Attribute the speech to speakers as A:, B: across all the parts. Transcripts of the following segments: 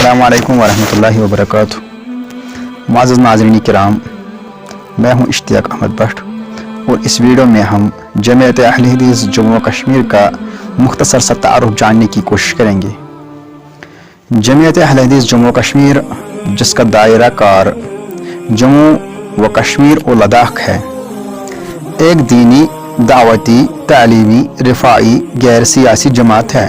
A: अस्सलाम वालेकुम वरहमतुल्लाहि वबरकातुहू। मुअज़्ज़ज़ नाज़रीन किराम, मैं हूं इश्तियाक अहमद भट्ट और इस वीडियो में हम जमीयत अहले हदीस जम्मू व कश्मीर का मुख्तसर सा तारुफ जानने की कोशिश करेंगे। जमीयत अहले हदीस जम्मू व कश्मीर, जिसका दायरा कार जम्मू व कश्मीर और लद्दाख है, एक दीनी, दावती, तालीमी, रिफाई, गैर सियासी जमात है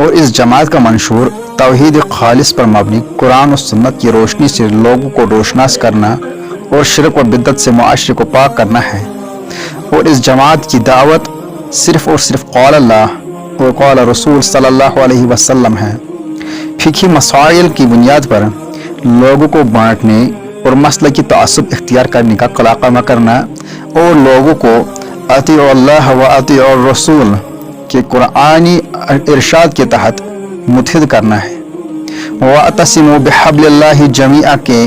A: और इस जमात का मंशूर तौहीद खालिस पर मबनी कुरान और सुन्नत की रोशनी से लोगों को रोशनास करना और शिरक व बिद्दत से मुआशरे को पाक करना है। और इस जमात की दावत सिर्फ़ और सिर्फ क़ौल अल्लाह और क़ौल रसूल सल्लल्लाहु अलैहि वसल्लम है। फ़िक़ही मसाइल की बुनियाद पर लोगों को बांटने और मसलकी तअस्सुब इख्तियार करने का कलाकमा करना और लोगों को अतीउ अल्लाह व अतीउ रसूल के कुरानी इरशाद के तहत मुत्हिद करना है। वअतसिमू बिहब्लिल्लाहि जमीआ के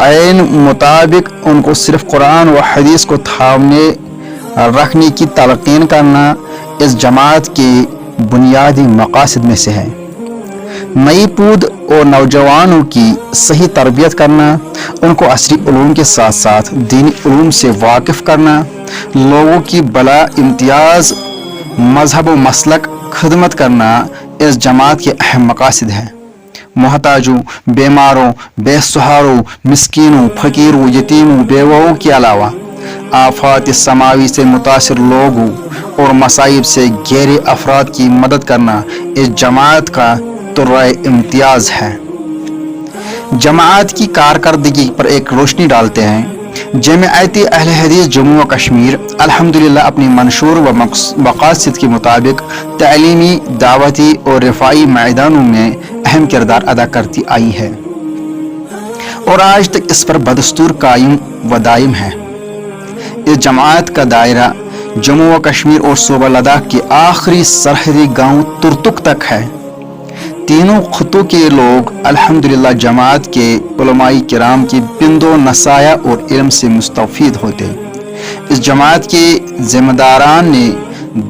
A: ऐन मुताबिक उनको सिर्फ कुरान व हदीस को थामने रखने की तलकीन करना इस जमात के बुनियादी मकासद में से है। नई पूद और नौजवानों की सही तरबियत करना, उनको असरी उलूम के साथ साथ दीनी उलूम से वाकिफ़ करना, लोगों की बला इम्तियाज़ मजहब व मसलक खिदमत करना इस जमात के अहम मकासद हैं। मोहताजों, बीमारों, बेसहारों, मिस्कीनों, फ़कीरों, यतीमों, बेवाओं के अलावा आफात समावी से मुतासिर लोगों और मसाइब से गैर अफराद की मदद करना इस जमात का तुर्राए इम्तियाज़ है। जमात की कारकर्दगी पर एक रोशनी डालते हैं। जमीयत अहले हदीस जम्मू व कश्मीर अल्हम्दुलिल्लाह अपनी मंशूर व मकासद के मुताबिक तालीमी, दावती और रिफाई मैदानों में अहम किरदार अदा करती आई है और आज तक इस पर बदस्तूर कायम व दायम है। इस जमात का दायरा जम्मू व कश्मीर और सूबा लद्दाख के आखिरी सरहदी गांव तुर्तुक तक है। तीनों खुतों के लोग अल्हम्दुलिल्लाह जमात के उलमाई किराम की बिंदो नसाया और इल्म से मुस्तफीद होते। इस जमात के जिम्मेदारान ने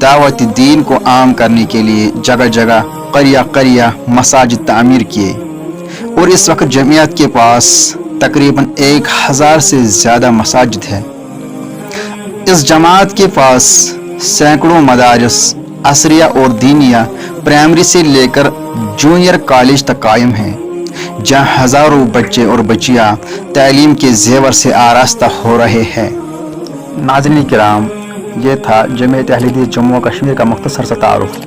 A: दावत दीन को आम करने के लिए जगह जगह करिया करिया मसाजिद तामीर किए और इस वक्त जमीयत के पास तकरीबन 1000 से ज़्यादा मसाजिद है। इस जमात के पास सैकड़ों मदारिस असरिया और दीनिया प्राइमरी से लेकर जूनियर कॉलेज तक कायम हैं, जहां हज़ारों बच्चे और बच्चियां तालीम के जेवर से आरास्ता हो रहे हैं। नाज़रीन किराम, ये था जमीयत अहले हदीस जम्मू व कश्मीर का मुख्तसर सा तारुफ।